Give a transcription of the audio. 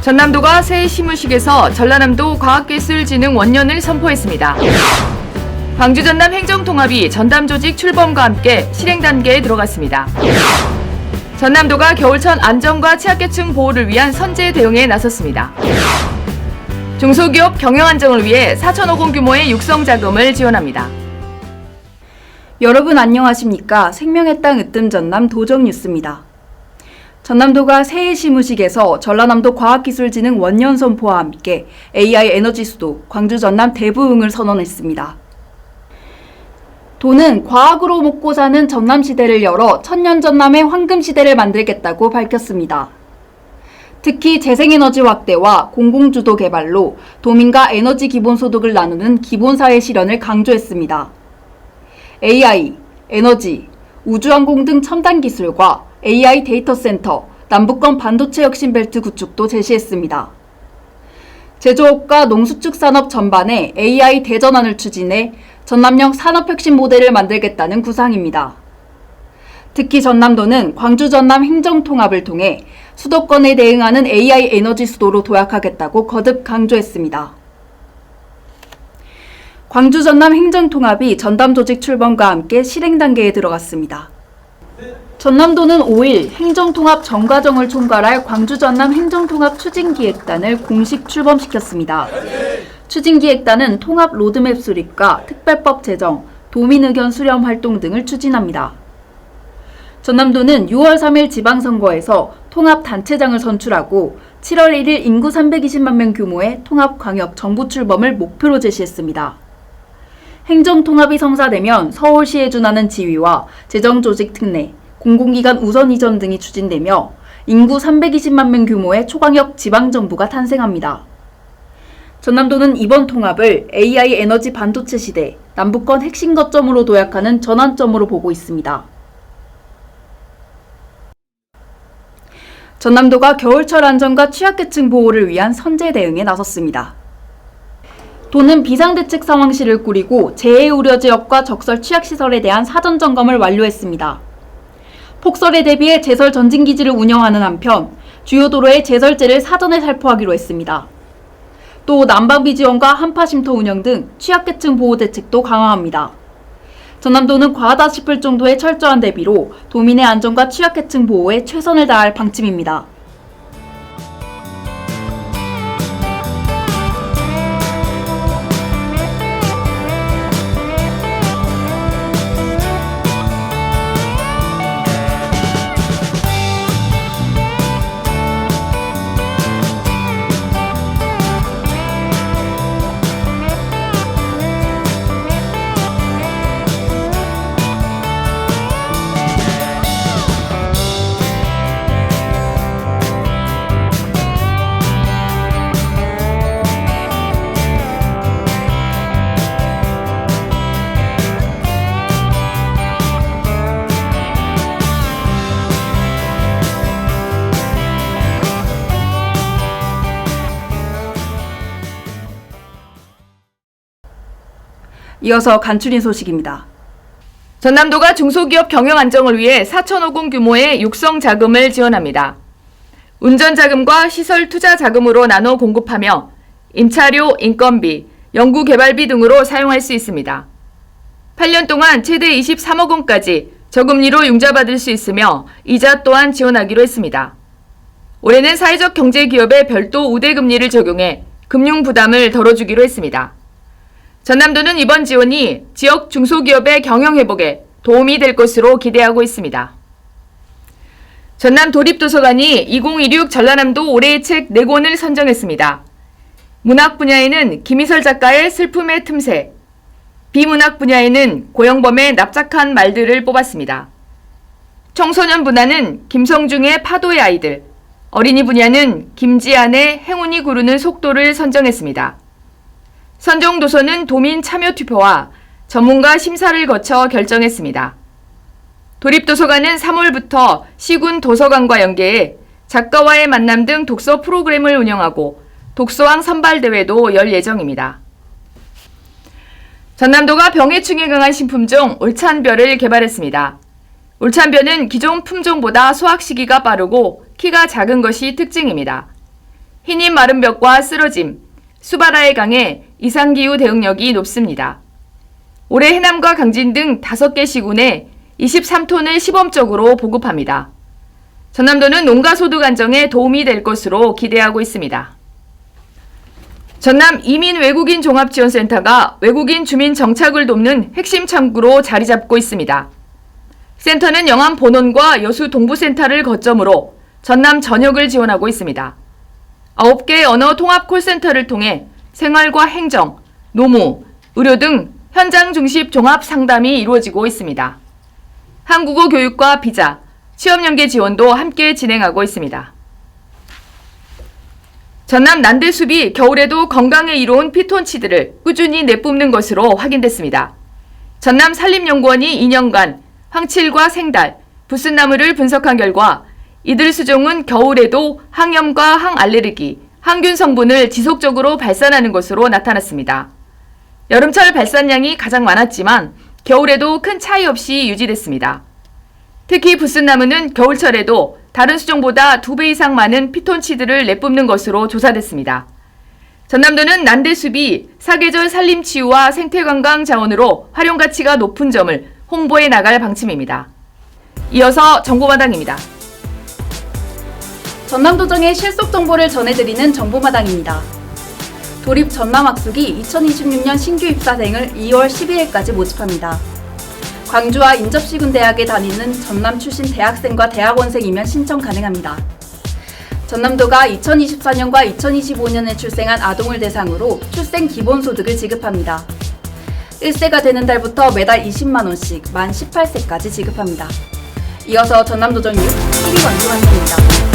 전남도가 새해 시무식에서 전라남도 과학기술진흥 원년을 선포했습니다. 광주 전남 행정통합이 전담 조직 출범과 함께 실행 단계에 들어갔습니다. 전남도가 겨울철 안전과 취약계층 보호를 위한 선제 대응에 나섰습니다. 중소기업 경영 안정을 위해 4천억 원 규모의 육성 자금을 지원합니다. 여러분 안녕하십니까? 생명의 땅 으뜸 전남 도정 뉴스입니다. 전남도가 새해 시무식에서 전라남도 과학기술진흥 원년 선포와 함께 AI 에너지 수도, 광주 전남 대부응을 선언했습니다. 도는 과학으로 먹고 사는 전남시대를 열어 천년 전남의 황금시대를 만들겠다고 밝혔습니다. 특히 재생에너지 확대와 공공주도 개발로 도민과 에너지 기본소득을 나누는 기본사회 실현을 강조했습니다. AI, 에너지, 우주항공 등 첨단 기술과 AI 데이터 센터, 남북권 반도체 혁신벨트 구축도 제시했습니다. 제조업과 농수축 산업 전반에 AI 대전환을 추진해 전남형 산업혁신 모델을 만들겠다는 구상입니다. 특히 전남도는 광주 전남 행정통합을 통해 수도권에 대응하는 AI 에너지 수도로 도약하겠다고 거듭 강조했습니다. 광주 전남 행정통합이 전담 조직 출범과 함께 실행 단계에 들어갔습니다. 전남도는 5일 행정통합 전과정을 총괄할 광주 전남 행정통합 추진기획단을 공식 출범시켰습니다. 추진기획단은 통합 로드맵 수립과 특별법 제정, 도민 의견 수렴 활동 등을 추진합니다. 전남도는 6월 3일 지방선거에서 통합 단체장을 선출하고 7월 1일 인구 320만 명 규모의 통합 광역 정부 출범을 목표로 제시했습니다. 행정통합이 성사되면 서울시에 준하는 지위와 재정조직 특례, 공공기관 우선 이전 등이 추진되며 인구 320만 명 규모의 초광역 지방정부가 탄생합니다. 전남도는 이번 통합을 AI 에너지 반도체 시대, 남북권 핵심 거점으로 도약하는 전환점으로 보고 있습니다. 전남도가 겨울철 안전과 취약계층 보호를 위한 선제 대응에 나섰습니다. 도는 비상대책 상황실을 꾸리고 재해 우려 지역과 적설 취약시설에 대한 사전 점검을 완료했습니다. 폭설에 대비해 제설 전진기지를 운영하는 한편 주요 도로의 제설제를 사전에 살포하기로 했습니다. 또 난방비 지원과 한파쉼터 운영 등 취약계층 보호 대책도 강화합니다. 전남도는 과하다 싶을 정도의 철저한 대비로 도민의 안전과 취약계층 보호에 최선을 다할 방침입니다. 이어서 간추린 소식입니다. 전남도가 중소기업 경영 안정을 위해 4천억 원 규모의 육성 자금을 지원합니다. 운전 자금과 시설 투자 자금으로 나눠 공급하며 임차료, 인건비, 연구개발비 등으로 사용할 수 있습니다. 8년 동안 최대 23억 원까지 저금리로 융자받을 수 있으며 이자 또한 지원하기로 했습니다. 올해는 사회적 경제기업에 별도 우대금리를 적용해 금융 부담을 덜어주기로 했습니다. 전남도는 이번 지원이 지역 중소기업의 경영 회복에 도움이 될 것으로 기대하고 있습니다. 전남 도립도서관이 2016 전라남도 올해의 책 4권을 선정했습니다. 문학 분야에는 김희설 작가의 슬픔의 틈새, 비문학 분야에는 고영범의 납작한 말들을 뽑았습니다. 청소년 분야는 김성중의 파도의 아이들, 어린이 분야는 김지안의 행운이 구르는 속도를 선정했습니다. 선정 도서는 도민 참여 투표와 전문가 심사를 거쳐 결정했습니다. 도립도서관은 3월부터 시군 도서관과 연계해 작가와의 만남 등 독서 프로그램을 운영하고 독서왕 선발대회도 열 예정입니다. 전남도가 병해충에 강한 신품종 올찬별을 개발했습니다. 올찬별은 기존 품종보다 수확 시기가 빠르고 키가 작은 것이 특징입니다. 흰입 마른 벽과 쓰러짐, 수바라에 강해 이상기후 대응력이 높습니다. 올해 해남과 강진 등 5개 시군에 23톤을 시범적으로 보급합니다. 전남도는 농가 소득 안정에 도움이 될 것으로 기대하고 있습니다. 전남 이민 외국인 종합지원센터가 외국인 주민 정착을 돕는 핵심 창구로 자리 잡고 있습니다. 센터는 영암 본원과 여수 동부센터를 거점으로 전남 전역을 지원하고 있습니다. 9개 언어 통합 콜센터를 통해 생활과 행정, 노무, 의료 등 현장 중심 종합 상담이 이루어지고 있습니다. 한국어 교육과 비자, 취업 연계 지원도 함께 진행하고 있습니다. 전남 난대숲이 겨울에도 건강에 이로운 피톤치드를 꾸준히 내뿜는 것으로 확인됐습니다. 전남 산림연구원이 2년간 황칠과 생달, 부스나무를 분석한 결과 이들 수종은 겨울에도 항염과 항알레르기, 항균 성분을 지속적으로 발산하는 것으로 나타났습니다. 여름철 발산량이 가장 많았지만 겨울에도 큰 차이 없이 유지됐습니다. 특히 부스나무는 겨울철에도 다른 수종보다 2배 이상 많은 피톤치드를 내뿜는 것으로 조사됐습니다. 전남도는 난대숲이 사계절 산림치유와 생태관광 자원으로 활용가치가 높은 점을 홍보해 나갈 방침입니다. 이어서 정보마당입니다. 전남도정의 실속 정보를 전해드리는 정보마당입니다. 도립 전남학숙이 2026년 신규 입사생을 2월 12일까지 모집합니다. 광주와 인접시군대학에 다니는 전남 출신 대학생과 대학원생이면 신청 가능합니다. 전남도가 2024년과 2025년에 출생한 아동을 대상으로 출생 기본소득을 지급합니다. 1세가 되는 달부터 매달 20만원씩 만 18세까지 지급합니다. 이어서 전남도정 뉴스 TV 광주환입니다.